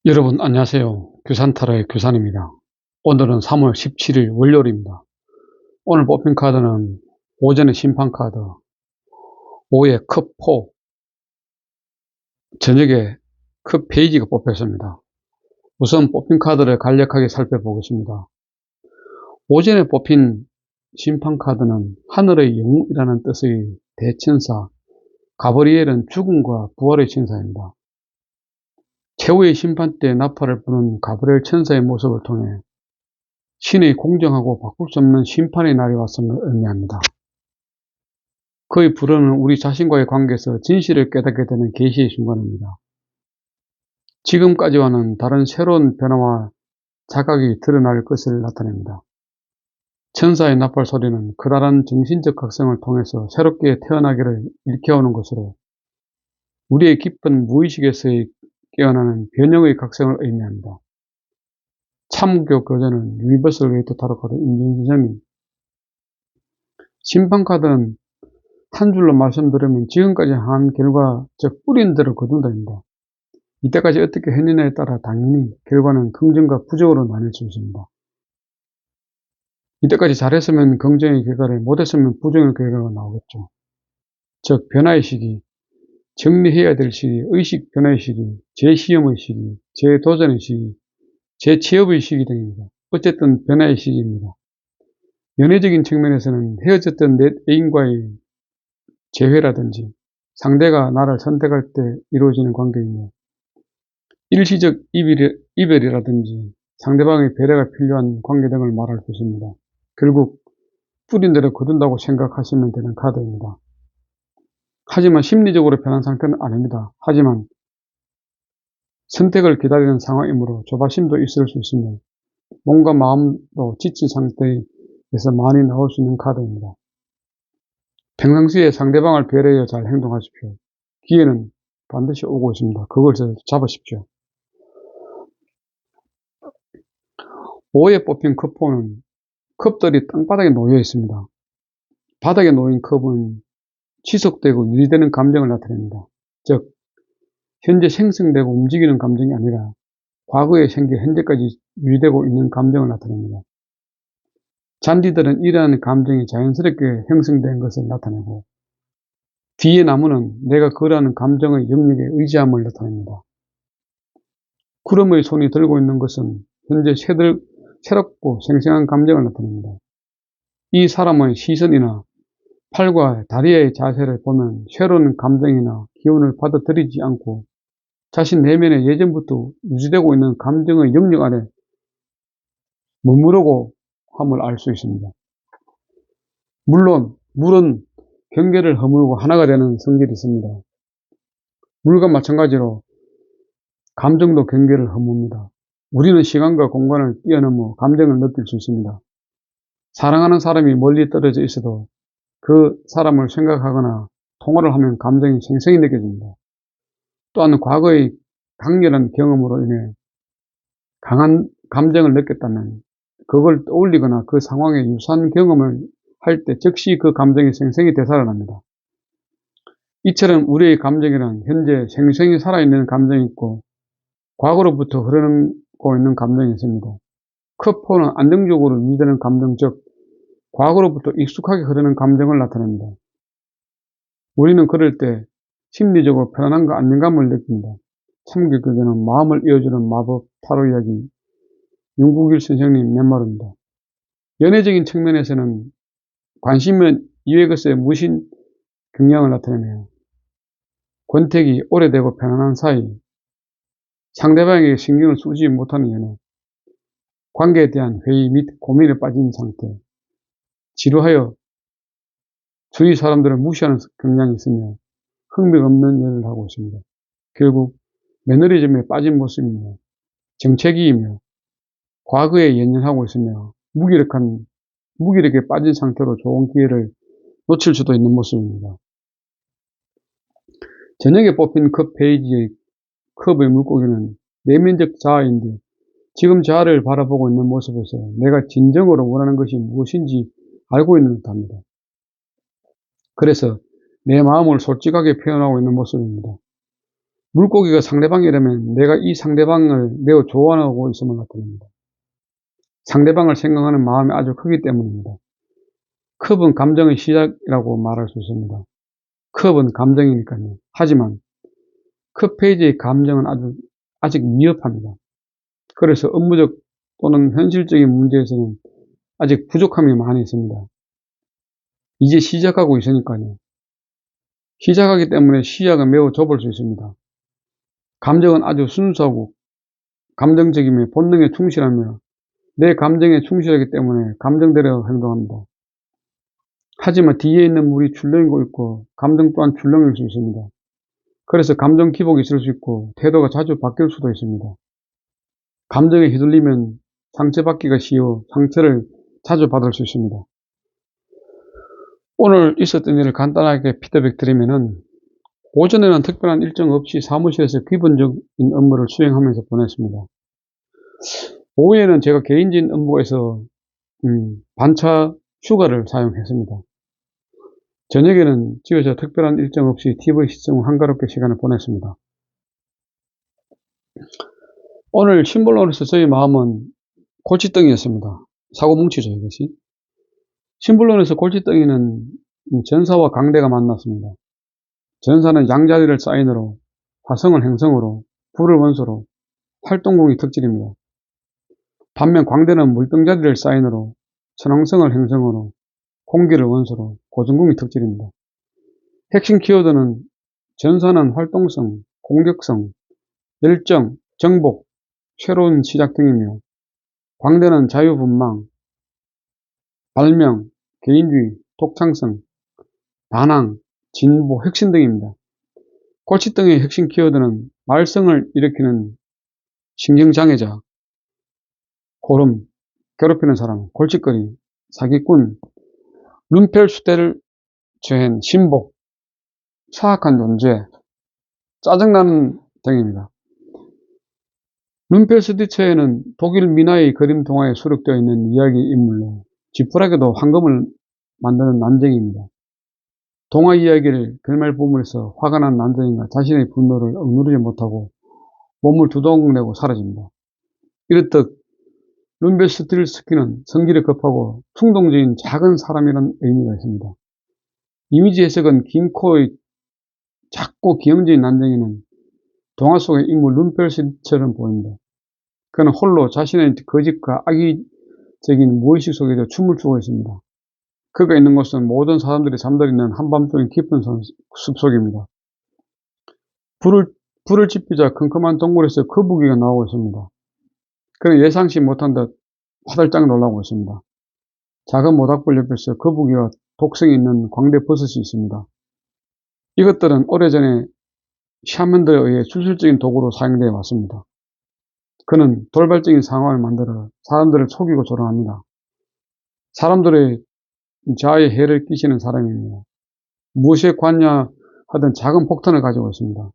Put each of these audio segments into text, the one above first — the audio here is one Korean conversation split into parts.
여러분 안녕하세요. 규산타로의 규산입니다. 오늘은 3월 17일 월요일입니다. 오늘 뽑힌 카드는 오전의 심판카드, 오후에 컵4, 저녁에 컵페이지가 뽑혔습니다. 우선 뽑힌 카드를 간략하게 살펴보겠습니다. 오전에 뽑힌 심판카드는 하늘의 영웅이라는 뜻의 대천사 가브리엘은 죽음과 부활의 천사입니다. 최후의 심판 때 나팔을 부는 가브리엘 천사의 모습을 통해 신의 공정하고 바꿀 수 없는 심판의 날이 왔음을 의미합니다. 그의 불어는 우리 자신과의 관계에서 진실을 깨닫게 되는 계시의 순간입니다. 지금까지와는 다른 새로운 변화와 자각이 드러날 것을 나타냅니다. 천사의 나팔 소리는 그다란 정신적 각성을 통해서 새롭게 태어나기를 일깨우는 것으로 우리의 깊은 무의식에서의 깨어나는 변형의 각성을 의미합니다. 참교 교전은 유니버설 웨이트 타로 카드 임준선생님. 심판카드는 한 줄로 말씀드리면 지금까지 한 결과, 즉 뿌린 대로 거둔다입니다. 이때까지 어떻게 했느냐에 따라 당연히 결과는 긍정과 부정으로 나뉠 수 있습니다. 이때까지 잘했으면 긍정의 결과를, 못했으면 부정의 결과가 나오겠죠. 즉 변화의 시기, 정리해야 될 시기, 의식 변화의 시기, 재시험의 시기, 재도전의 시기, 재취업의 시기 등입니다. 어쨌든 변화의 시기입니다. 연애적인 측면에서는 헤어졌던 내 애인과의 재회라든지 상대가 나를 선택할 때 이루어지는 관계이며, 일시적 이별이라든지 상대방의 배려가 필요한 관계 등을 말할 수 있습니다. 결국 뿌린 대로 거둔다고 생각하시면 되는 카드입니다. 하지만 심리적으로 변한 상태는 아닙니다. 하지만 선택을 기다리는 상황이므로 조바심도 있을 수 있으며 몸과 마음도 지친 상태에서 많이 나올 수 있는 카드입니다. 평상시에 상대방을 배려하여 잘 행동하십시오. 기회는 반드시 오고 있습니다. 그것을 잡으십시오. 오후에 뽑힌 컵4는 컵들이 땅바닥에 놓여 있습니다. 바닥에 놓인 컵은 지속되고 유지되는 감정을 나타냅니다. 즉 현재 생성되고 움직이는 감정이 아니라 과거에 생겨 현재까지 유지되고 있는 감정을 나타냅니다. 잔디들은 이러한 감정이 자연스럽게 형성된 것을 나타내고, 뒤에 나무는 내가 그러한 감정의 영역에 의지함을 나타냅니다. 구름의 손이 들고 있는 것은 현재 새롭고 생생한 감정을 나타냅니다. 이 사람의 시선이나 팔과 다리의 자세를 보면 새로운 감정이나 기운을 받아들이지 않고 자신 내면에 예전부터 유지되고 있는 감정의 영역 안에 머무르고 함을 알 수 있습니다. 물론 물은 경계를 허물고 하나가 되는 성질이 있습니다. 물과 마찬가지로 감정도 경계를 허뭅니다. 우리는 시간과 공간을 뛰어넘어 감정을 느낄 수 있습니다. 사랑하는 사람이 멀리 떨어져 있어도 그 사람을 생각하거나 통화를 하면 감정이 생생히 느껴집니다. 또한 과거의 강렬한 경험으로 인해 강한 감정을 느꼈다면 그걸 떠올리거나 그 상황에 유사한 경험을 할 때 즉시 그 감정이 생생히 되살아납니다. 이처럼 우리의 감정이란 현재 생생히 살아있는 감정이 있고 과거로부터 흐르고 있는 감정이 있습니다. 컵4는 안정적으로 유지되는 감정, 즉 과거로부터 익숙하게 흐르는 감정을 나타냅니다. 우리는 그럴 때 심리적으로 편안함과 안정감을 느낍니다. 참교교전은 마음을 이어주는 마법 타로 이야기, 윤국일 선생님 넷말입니다. 연애적인 측면에서는 관심은 이외 것에 무신 경향을 나타내며 권태기, 오래되고 편안한 사이, 상대방에게 신경을 쓰지 못하는 연애, 관계에 대한 회의 및 고민에 빠진 상태, 지루하여 주위 사람들을 무시하는 경향이 있으며 흥미가 없는 연애를 하고 있습니다. 결국 매너리즘에 빠진 모습이며 정체기이며 과거에 연연하고 있으며 무기력에 빠진 상태로 좋은 기회를 놓칠 수도 있는 모습입니다. 저녁에 뽑힌 컵 페이지의 컵의 물고기는 내면적 자아인데 지금 자아를 바라보고 있는 모습에서 내가 진정으로 원하는 것이 무엇인지 알고 있는 듯합니다. 그래서 내 마음을 솔직하게 표현하고 있는 모습입니다. 물고기가 상대방이라면 내가 이 상대방을 매우 좋아하고 있음을 나타냅니다. 상대방을 생각하는 마음이 아주 크기 때문입니다. 컵은 감정의 시작이라고 말할 수 있습니다. 컵은 감정이니까요. 하지만 컵 페이지의 감정은 아직 미흡합니다. 그래서 업무적 또는 현실적인 문제에서는 아직 부족함이 많이 있습니다. 이제 시작하고 있으니까요. 시작하기 때문에 시야가 매우 좁을 수 있습니다. 감정은 아주 순수하고 감정적이며 본능에 충실하며 내 감정에 충실하기 때문에 감정대로 행동합니다. 하지만 뒤에 있는 물이 출렁이고 있고 감정 또한 출렁일 수 있습니다. 그래서 감정 기복이 있을 수 있고 태도가 자주 바뀔 수도 있습니다. 감정에 휘둘리면 상처받기가 쉬워 상처를 자주 받을 수 있습니다. 오늘 있었던 일을 간단하게 피드백 드리면은 오전에는 특별한 일정 없이 사무실에서 기본적인 업무를 수행하면서 보냈습니다. 오후에는 제가 개인적인 업무가 있어 반차 휴가를 사용했습니다. 저녁에는 집에서 특별한 일정 없이 TV 시청 한가롭게 시간을 보냈습니다. 오늘 심볼론에서 저희 마음은 골칫덩이였습니다. 사고 뭉치죠, 이것이. 심볼론에서 골칫덩이는 전사와 강대가 만났습니다. 전사는 양자리를 사인으로, 화성을 행성으로, 불을 원소로, 활동궁이 특질입니다. 반면 광대는 물병자리를 사인으로, 천왕성을 행성으로, 공기를 원소로, 고전궁이 특질입니다. 핵심 키워드는 전사는 활동성, 공격성, 열정, 정복, 새로운 시작 등이며 광대는 자유분방, 발명, 개인주의, 독창성, 반항, 진보, 혁신 등입니다. 골칫덩이의 핵심 키워드는 말썽을 일으키는 신경장애자, 고름, 괴롭히는 사람, 골칫거리, 사기꾼, 눈펠수대를 죄한 신복, 사악한 존재, 짜증나는 등입니다. 눈펠스디처에는 독일 미나의 그림 동화에 수록되어 있는 이야기 인물로 지푸라기도 황금을 만드는 난쟁이입니다. 동화 이야기를 결말 부분에서 화가 난 난쟁이가 자신의 분노를 억누르지 못하고 몸을 두동내고 사라집니다. 이렇듯 룸벨스틸스키는 성질이 급하고 충동적인 작은 사람이라는 의미가 있습니다. 이미지 해석은 긴 코의 작고 기형적인 난쟁이는 동화 속의 인물 룸펠스처럼 보입니다. 그는 홀로 자신의 거짓과 악의적인 무의식 속에서 춤을 추고 있습니다. 그가 있는 곳은 모든 사람들이 잠들어 있는 한밤중의 깊은 숲속입니다. 불을 지피자 컴컴한 동굴에서 거북이가 나오고 있습니다. 그는 예상치 못한 듯 화들짝 놀라고 있습니다. 작은 모닥불 옆에서 거북이와 독성이 있는 광대 버섯이 있습니다. 이것들은 오래전에 샤먼들에 의해 주술적인 도구로 사용되어 왔습니다. 그는 돌발적인 상황을 만들어 사람들을 속이고 조롱합니다. 사람들의 자아에 해를 끼치는 사람입니다. 무엇에 관여하던 작은 폭탄을 가지고 있습니다.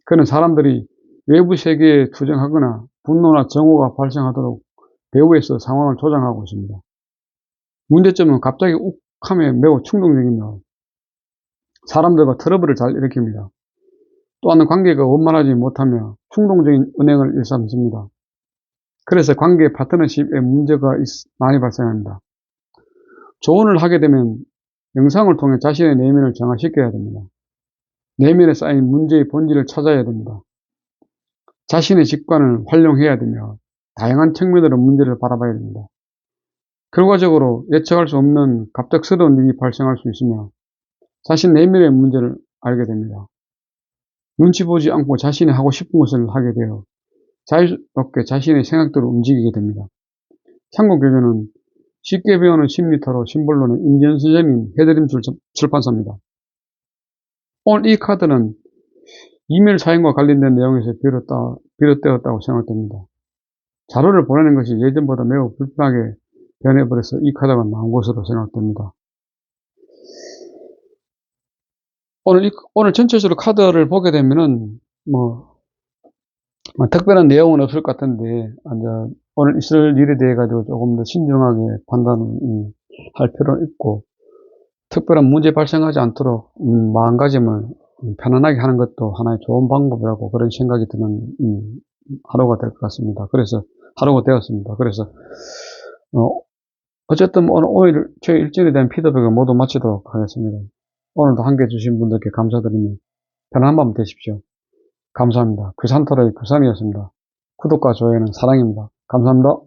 그는 사람들이 외부 세계에 투정하거나 분노나 정오가 발생하도록 배후에서 상황을 조장하고 있습니다. 문제점은 갑자기 욱하며 매우 충동적이며 사람들과 트러블을 잘 일으킵니다. 또한 관계가 원만하지 못하며 충동적인 은행을 일삼습니다. 그래서 관계 파트너십에 문제가 많이 발생합니다. 조언을 하게 되면 영상을 통해 자신의 내면을 정화시켜야 됩니다. 내면에 쌓인 문제의 본질을 찾아야 됩니다. 자신의 직관을 활용해야 되며 다양한 측면으로 문제를 바라봐야 됩니다. 결과적으로 예측할 수 없는 갑작스러운 일이 발생할 수 있으며 자신 내면의 문제를 알게 됩니다. 눈치 보지 않고 자신이 하고 싶은 것을 하게 되어 자유롭게 자신의 생각대로 움직이게 됩니다. 참고 교재는 쉽게 배우는 심리터로 심볼로는 임지연 선생님 해드림 출판사입니다. 오늘 이 카드는 이메일 사용과 관련된 내용에서 비롯되었다고 생각됩니다. 자료를 보내는 것이 예전보다 매우 불편하게 변해버려서 이 카드가 나온 것으로 생각됩니다. 오늘 전체적으로 카드를 보게 되면은 특별한 내용은 없을 것 같은데 오늘 있을 일에 대해 가지고 조금 더 신중하게 판단을 할 필요는 있고 특별한 문제 발생하지 않도록 마음가짐을 편안하게 하는 것도 하나의 좋은 방법이라고 그런 생각이 드는 하루가 될 것 같습니다. 그래서 하루가 되었습니다. 그래서 어쨌든 오늘 5일 제 일정에 대한 피드백을 모두 마치도록 하겠습니다. 오늘도 함께 해주신 분들께 감사드리며 편안한 밤 되십시오. 감사합니다. 규산토로의 규산이었습니다. 구독과 좋아요는 사랑입니다. 감사합니다.